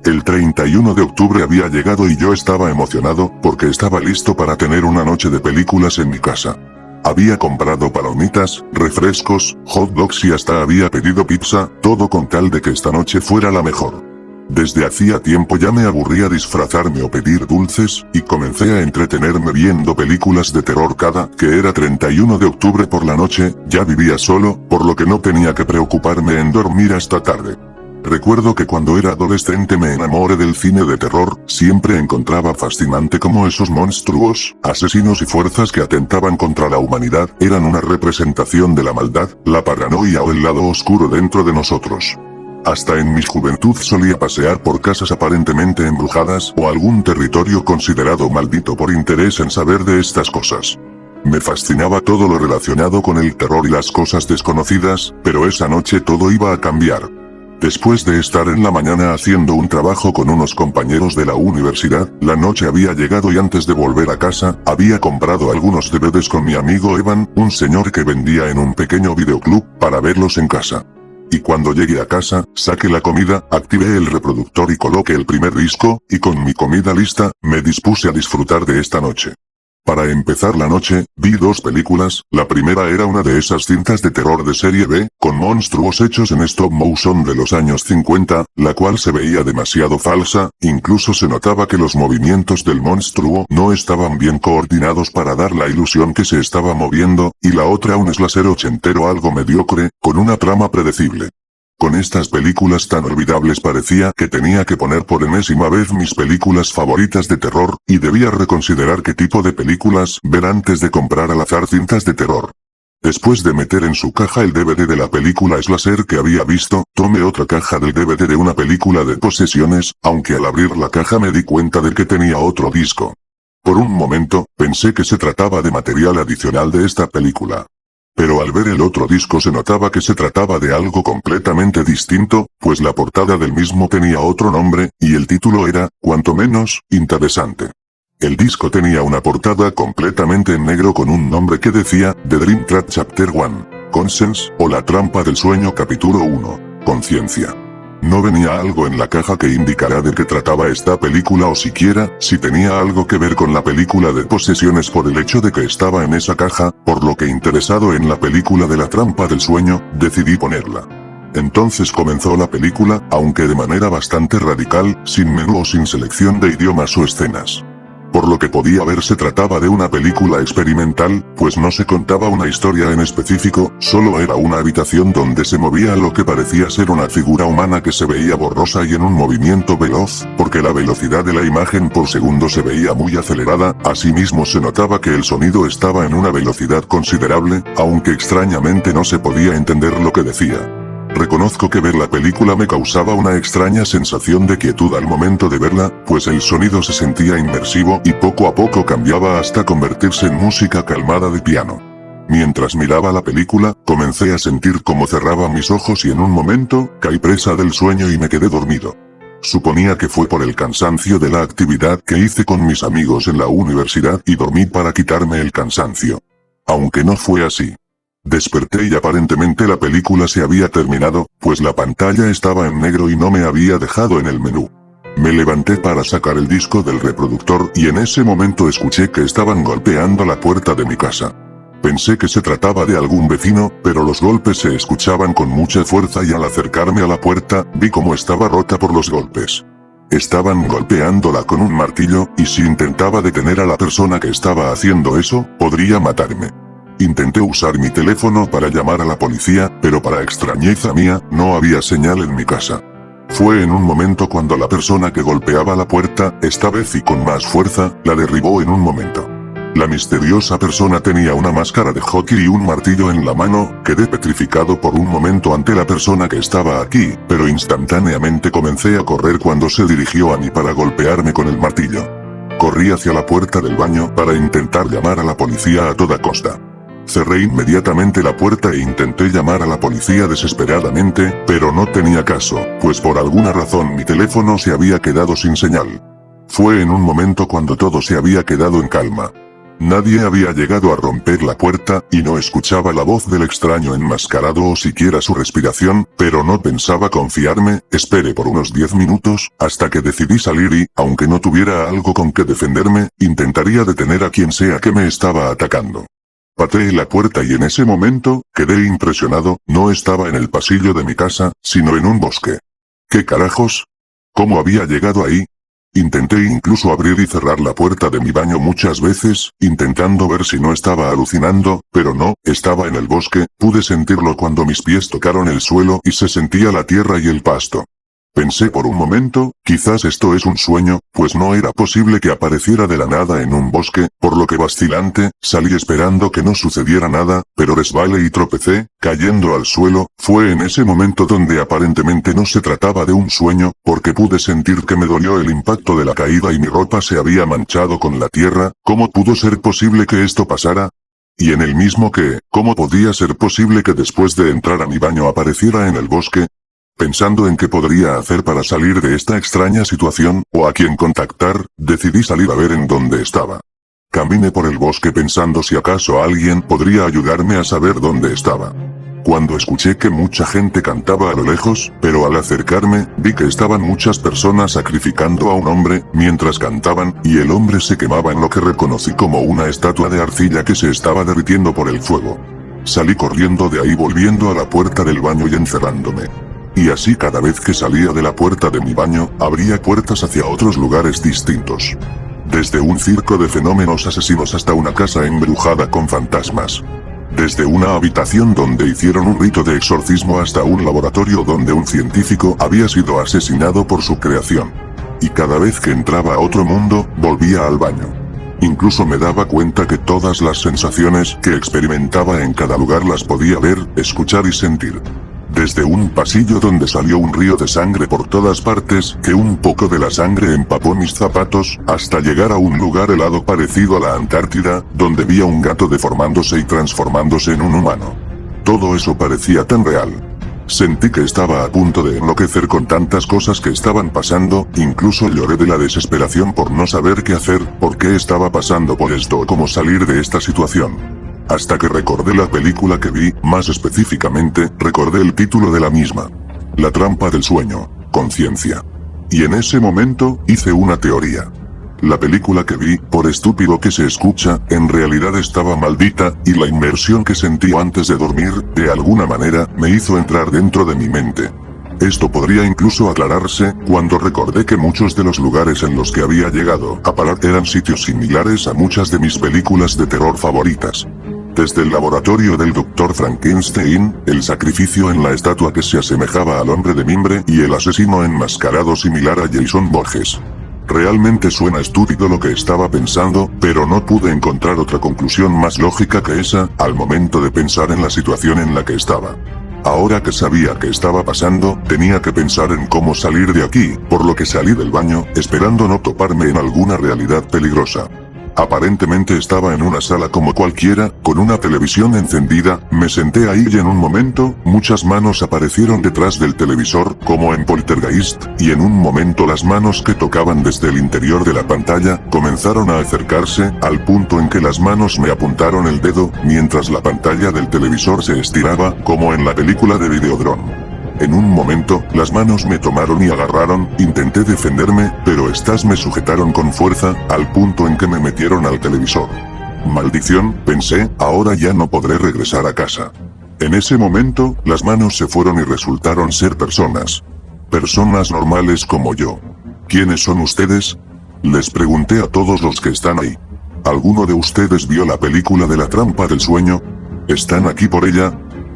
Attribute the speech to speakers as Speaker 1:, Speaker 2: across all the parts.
Speaker 1: El 31 de octubre había llegado y yo estaba emocionado, porque estaba listo para tener una noche de películas en mi casa. Había comprado palomitas, refrescos, hot dogs y hasta había pedido pizza, todo con tal de que esta noche fuera la mejor. Desde hacía tiempo ya me aburría disfrazarme o pedir dulces, y comencé a entretenerme viendo películas de terror cada que era 31 de octubre por la noche. Ya vivía solo, por lo que no tenía que preocuparme en dormir hasta tarde. Recuerdo que cuando era adolescente me enamoré del cine de terror, siempre encontraba fascinante cómo esos monstruos, asesinos y fuerzas que atentaban contra la humanidad, eran una representación de la maldad, la paranoia o el lado oscuro dentro de nosotros. Hasta en mi juventud solía pasear por casas aparentemente embrujadas o algún territorio considerado maldito por interés en saber de estas cosas. Me fascinaba todo lo relacionado con el terror y las cosas desconocidas, pero esa noche todo iba a cambiar. Después de estar en la mañana haciendo un trabajo con unos compañeros de la universidad, la noche había llegado y antes de volver a casa, había comprado algunos DVDs con mi amigo Evan, un señor que vendía en un pequeño videoclub, para verlos en casa. Y cuando llegué a casa, saqué la comida, activé el reproductor y coloqué el primer disco, y con mi comida lista, me dispuse a disfrutar de esta noche. Para empezar la noche, vi dos películas. La primera era una de esas cintas de terror de serie B, con monstruos hechos en stop motion de los años 50, la cual se veía demasiado falsa, incluso se notaba que los movimientos del monstruo no estaban bien coordinados para dar la ilusión que se estaba moviendo, y la otra un slasher ochentero algo mediocre, con una trama predecible. Con estas películas tan olvidables parecía que tenía que poner por enésima vez mis películas favoritas de terror, y debía reconsiderar qué tipo de películas ver antes de comprar al azar cintas de terror. Después de meter en su caja el DVD de la película Slasher que había visto, tomé otra caja del DVD de una película de posesiones, aunque al abrir la caja me di cuenta de que tenía otro disco. Por un momento, pensé que se trataba de material adicional de esta película. Pero al ver el otro disco se notaba que se trataba de algo completamente distinto, pues la portada del mismo tenía otro nombre, y el título era, cuanto menos, interesante. El disco tenía una portada completamente en negro con un nombre que decía, The Dream Trap Chapter 1, Conscience, o La Trampa del Sueño Capítulo 1, Conciencia. No venía algo en la caja que indicara de qué trataba esta película o siquiera, si tenía algo que ver con la película de posesiones por el hecho de que estaba en esa caja, por lo que interesado en la película de La Trampa del Sueño, decidí ponerla. Entonces comenzó la película, aunque de manera bastante radical, sin menú o sin selección de idiomas o escenas. Por lo que podía ver se trataba de una película experimental, pues no se contaba una historia en específico, solo era una habitación donde se movía lo que parecía ser una figura humana que se veía borrosa y en un movimiento veloz, porque la velocidad de la imagen por segundo se veía muy acelerada, asimismo se notaba que el sonido estaba en una velocidad considerable, aunque extrañamente no se podía entender lo que decía. Reconozco que ver la película me causaba una extraña sensación de quietud al momento de verla, pues el sonido se sentía inmersivo y poco a poco cambiaba hasta convertirse en música calmada de piano. Mientras miraba la película, comencé a sentir cómo cerraba mis ojos y en un momento, caí presa del sueño y me quedé dormido. Suponía que fue por el cansancio de la actividad que hice con mis amigos en la universidad y dormí para quitarme el cansancio. Aunque no fue así. Desperté y aparentemente la película se había terminado, pues la pantalla estaba en negro y no me había dejado en el menú. Me levanté para sacar el disco del reproductor y en ese momento escuché que estaban golpeando la puerta de mi casa. Pensé que se trataba de algún vecino, pero los golpes se escuchaban con mucha fuerza y al acercarme a la puerta, vi cómo estaba rota por los golpes. Estaban golpeándola con un martillo, y si intentaba detener a la persona que estaba haciendo eso, podría matarme. Intenté usar mi teléfono para llamar a la policía, pero para extrañeza mía, no había señal en mi casa. Fue en un momento cuando la persona que golpeaba la puerta, esta vez y con más fuerza, la derribó en un momento. La misteriosa persona tenía una máscara de hockey y un martillo en la mano. Quedé petrificado por un momento ante la persona que estaba aquí, pero instantáneamente comencé a correr cuando se dirigió a mí para golpearme con el martillo. Corrí hacia la puerta del baño para intentar llamar a la policía a toda costa. Cerré inmediatamente la puerta e intenté llamar a la policía desesperadamente, pero no tenía caso, pues por alguna razón mi teléfono se había quedado sin señal. Fue en un momento cuando todo se había quedado en calma. Nadie había llegado a romper la puerta, y no escuchaba la voz del extraño enmascarado o siquiera su respiración, pero no pensaba confiarme. Esperé por unos 10 minutos, hasta que decidí salir y, aunque no tuviera algo con que defenderme, intentaría detener a quien sea que me estaba atacando. Pateé la puerta y en ese momento, quedé impresionado. No estaba en el pasillo de mi casa, sino en un bosque. ¿Qué carajos? ¿Cómo había llegado ahí? Intenté incluso abrir y cerrar la puerta de mi baño muchas veces, intentando ver si no estaba alucinando, pero no, estaba en el bosque. Pude sentirlo cuando mis pies tocaron el suelo y se sentía la tierra y el pasto. Pensé por un momento, quizás esto es un sueño, pues no era posible que apareciera de la nada en un bosque, por lo que vacilante, salí esperando que no sucediera nada, pero resbalé y tropecé, cayendo al suelo. Fue en ese momento donde aparentemente no se trataba de un sueño, porque pude sentir que me dolió el impacto de la caída y mi ropa se había manchado con la tierra. ¿Cómo pudo ser posible que esto pasara? Y en el mismo que, ¿cómo podía ser posible que después de entrar a mi baño apareciera en el bosque? Pensando en qué podría hacer para salir de esta extraña situación, o a quién contactar, decidí salir a ver en dónde estaba. Caminé por el bosque pensando si acaso alguien podría ayudarme a saber dónde estaba. Cuando escuché que mucha gente cantaba a lo lejos, pero al acercarme, vi que estaban muchas personas sacrificando a un hombre, mientras cantaban, y el hombre se quemaba en lo que reconocí como una estatua de arcilla que se estaba derritiendo por el fuego. Salí corriendo de ahí volviendo a la puerta del baño y encerrándome. Y así cada vez que salía de la puerta de mi baño, abría puertas hacia otros lugares distintos. Desde un circo de fenómenos asesinos hasta una casa embrujada con fantasmas. Desde una habitación donde hicieron un rito de exorcismo hasta un laboratorio donde un científico había sido asesinado por su creación. Y cada vez que entraba a otro mundo, volvía al baño. Incluso me daba cuenta que todas las sensaciones que experimentaba en cada lugar las podía ver, escuchar y sentir. Desde un pasillo donde salió un río de sangre por todas partes, que un poco de la sangre empapó mis zapatos, hasta llegar a un lugar helado parecido a la Antártida, donde vi a un gato deformándose y transformándose en un humano. Todo eso parecía tan real. Sentí que estaba a punto de enloquecer con tantas cosas que estaban pasando, incluso lloré de la desesperación por no saber qué hacer, por qué estaba pasando por esto o cómo salir de esta situación. Hasta que recordé la película que vi, más específicamente, recordé el título de la misma. La trampa del sueño, conciencia. Y en ese momento, hice una teoría. La película que vi, por estúpido que se escucha, en realidad estaba maldita, y la inmersión que sentí antes de dormir, de alguna manera, me hizo entrar dentro de mi mente. Esto podría incluso aclararse, cuando recordé que muchos de los lugares en los que había llegado a parar eran sitios similares a muchas de mis películas de terror favoritas. Desde el laboratorio del Dr. Frankenstein, el sacrificio en la estatua que se asemejaba al hombre de mimbre y el asesino enmascarado similar a Jason Borges. Realmente suena estúpido lo que estaba pensando, pero no pude encontrar otra conclusión más lógica que esa, al momento de pensar en la situación en la que estaba. Ahora que sabía qué estaba pasando, tenía que pensar en cómo salir de aquí, por lo que salí del baño, esperando no toparme en alguna realidad peligrosa. Aparentemente estaba en una sala como cualquiera, con una televisión encendida. Me senté ahí y en un momento, muchas manos aparecieron detrás del televisor, como en Poltergeist, y en un momento las manos que tocaban desde el interior de la pantalla, comenzaron a acercarse, al punto en que las manos me apuntaron el dedo, mientras la pantalla del televisor se estiraba, como en la película de Videodrome. En un momento, las manos me tomaron y agarraron, intenté defenderme, pero estas me sujetaron con fuerza, al punto en que me metieron al televisor. Maldición, pensé, ahora ya no podré regresar a casa. En ese momento, las manos se fueron y resultaron ser personas. Personas normales como yo. ¿Quiénes son ustedes? Les pregunté a todos los que están ahí. ¿Alguno de ustedes vio la película de la trampa del sueño? ¿Están aquí por ella?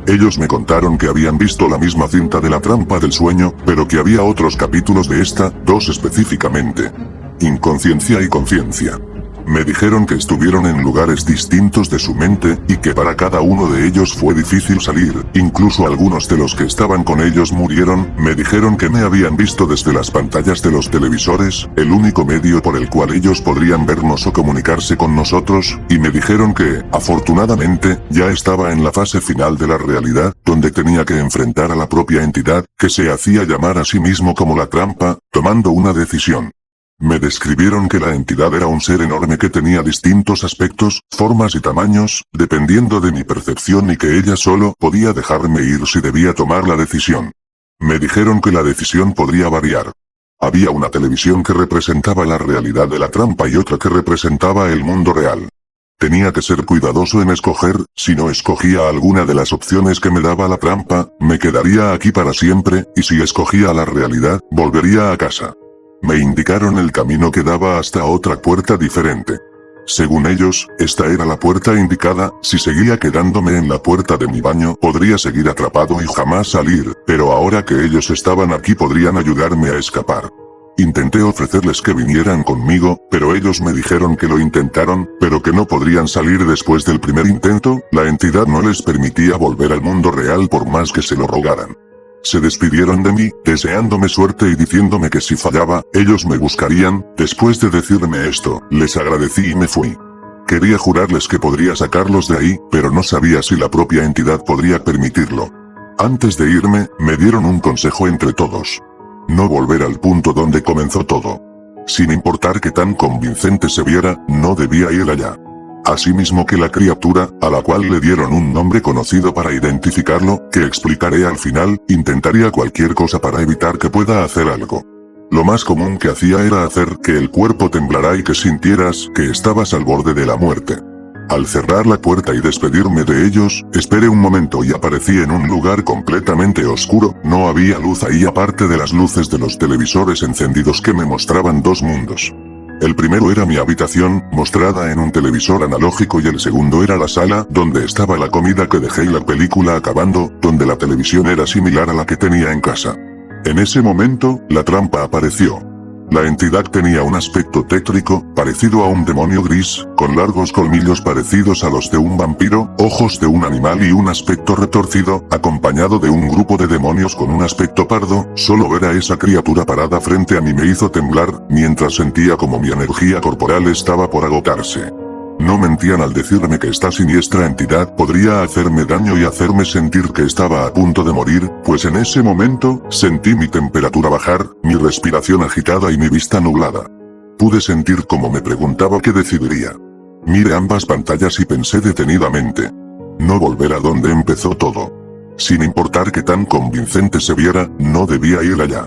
Speaker 1: Ellos me contaron que habían visto la misma cinta de la trampa del sueño, pero que había otros capítulos de esta, 2 específicamente. Inconsciencia y conciencia. Me dijeron que estuvieron en lugares distintos de su mente, y que para cada uno de ellos fue difícil salir, incluso algunos de los que estaban con ellos murieron. Me dijeron que me habían visto desde las pantallas de los televisores, el único medio por el cual ellos podrían vernos o comunicarse con nosotros, y me dijeron que, afortunadamente, ya estaba en la fase final de la realidad, donde tenía que enfrentar a la propia entidad, que se hacía llamar a sí mismo como la trampa, tomando una decisión. Me describieron que la entidad era un ser enorme que tenía distintos aspectos, formas y tamaños, dependiendo de mi percepción y que ella solo podía dejarme ir si debía tomar la decisión. Me dijeron que la decisión podría variar. Había una televisión que representaba la realidad de la trampa y otra que representaba el mundo real. Tenía que ser cuidadoso en escoger, si no escogía alguna de las opciones que me daba la trampa, me quedaría aquí para siempre, y si escogía la realidad, volvería a casa. Me indicaron el camino que daba hasta otra puerta diferente. Según ellos, esta era la puerta indicada, si seguía quedándome en la puerta de mi baño podría seguir atrapado y jamás salir, pero ahora que ellos estaban aquí podrían ayudarme a escapar. Intenté ofrecerles que vinieran conmigo, pero ellos me dijeron que lo intentaron, pero que no podrían salir después del primer intento, la entidad no les permitía volver al mundo real por más que se lo rogaran. Se despidieron de mí, deseándome suerte y diciéndome que si fallaba, ellos me buscarían. Después de decirme esto, les agradecí y me fui. Quería jurarles que podría sacarlos de ahí, pero no sabía si la propia entidad podría permitirlo. Antes de irme, me dieron un consejo entre todos. No volver al punto donde comenzó todo. Sin importar que tan convincente se viera, no debía ir allá. Asimismo que la criatura, a la cual le dieron un nombre conocido para identificarlo, que explicaré al final, intentaría cualquier cosa para evitar que pueda hacer algo. Lo más común que hacía era hacer que el cuerpo temblara y que sintieras que estabas al borde de la muerte. Al cerrar la puerta y despedirme de ellos, esperé un momento y aparecí en un lugar completamente oscuro, no había luz ahí aparte de las luces de los televisores encendidos que me mostraban dos mundos. El primero era mi habitación, mostrada en un televisor analógico y el segundo era la sala, donde estaba la comida que dejé y la película acabando, donde la televisión era similar a la que tenía en casa. En ese momento, la trampa apareció. La entidad tenía un aspecto tétrico, parecido a un demonio gris, con largos colmillos parecidos a los de un vampiro, ojos de un animal y un aspecto retorcido, acompañado de un grupo de demonios con un aspecto pardo. Solo ver a esa criatura parada frente a mí me hizo temblar, mientras sentía como mi energía corporal estaba por agotarse. No mentían al decirme que esta siniestra entidad podría hacerme daño y hacerme sentir que estaba a punto de morir, pues en ese momento, sentí mi temperatura bajar, mi respiración agitada y mi vista nublada. Pude sentir como me preguntaba qué decidiría. Miré ambas pantallas y pensé detenidamente. No volver a donde empezó todo. Sin importar que tan convincente se viera, no debía ir allá.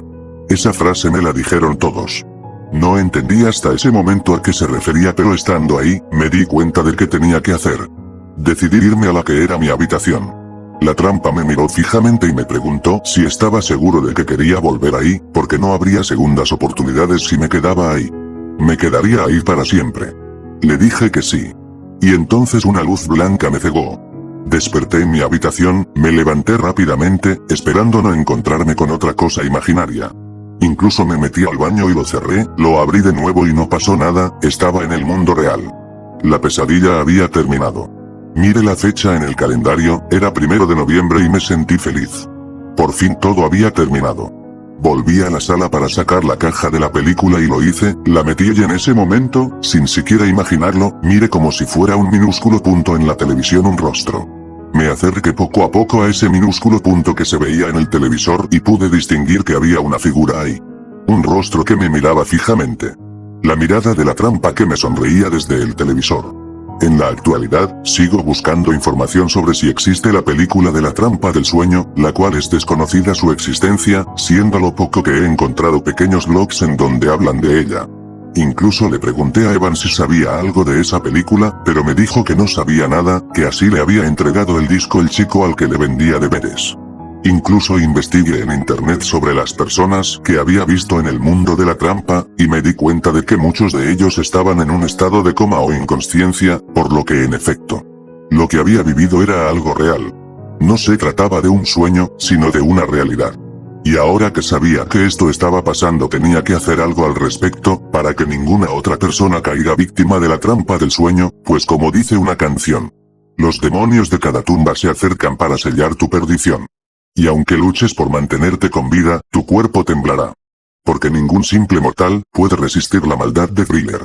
Speaker 1: Esa frase me la dijeron todos. No entendí hasta ese momento a qué se refería, pero estando ahí, me di cuenta de qué tenía que hacer. Decidí irme a la que era mi habitación. La trampa me miró fijamente y me preguntó si estaba seguro de que quería volver ahí, porque no habría segundas oportunidades si me quedaba ahí. Me quedaría ahí para siempre. Le dije que sí. Y entonces una luz blanca me cegó. Desperté en mi habitación, me levanté rápidamente, esperando no encontrarme con otra cosa imaginaria. Incluso me metí al baño y lo cerré, lo abrí de nuevo y no pasó nada, estaba en el mundo real. La pesadilla había terminado. Miré la fecha en el calendario, era 1 de noviembre y me sentí feliz. Por fin todo había terminado. Volví a la sala para sacar la caja de la película y lo hice, la metí y en ese momento, sin siquiera imaginarlo, miré como si fuera un minúsculo punto en la televisión un rostro. Me acerqué poco a poco a ese minúsculo punto que se veía en el televisor y pude distinguir que había una figura ahí. Un rostro que me miraba fijamente. La mirada de la trampa que me sonreía desde el televisor. En la actualidad, sigo buscando información sobre si existe la película de la trampa del sueño, la cual es desconocida su existencia, siendo lo poco que he encontrado pequeños blogs en donde hablan de ella. Incluso le pregunté a Evan si sabía algo de esa película, pero me dijo que no sabía nada, que así le había entregado el disco el chico al que le vendía deberes. Incluso investigué en internet sobre las personas que había visto en el mundo de la trampa, y me di cuenta de que muchos de ellos estaban en un estado de coma o inconsciencia, por lo que en efecto, lo que había vivido era algo real. No se trataba de un sueño, sino de una realidad. Y ahora que sabía que esto estaba pasando tenía que hacer algo al respecto, para que ninguna otra persona caiga víctima de la trampa del sueño, pues como dice una canción, los demonios de cada tumba se acercan para sellar tu perdición. Y aunque luches por mantenerte con vida, tu cuerpo temblará. Porque ningún simple mortal puede resistir la maldad de Thriller.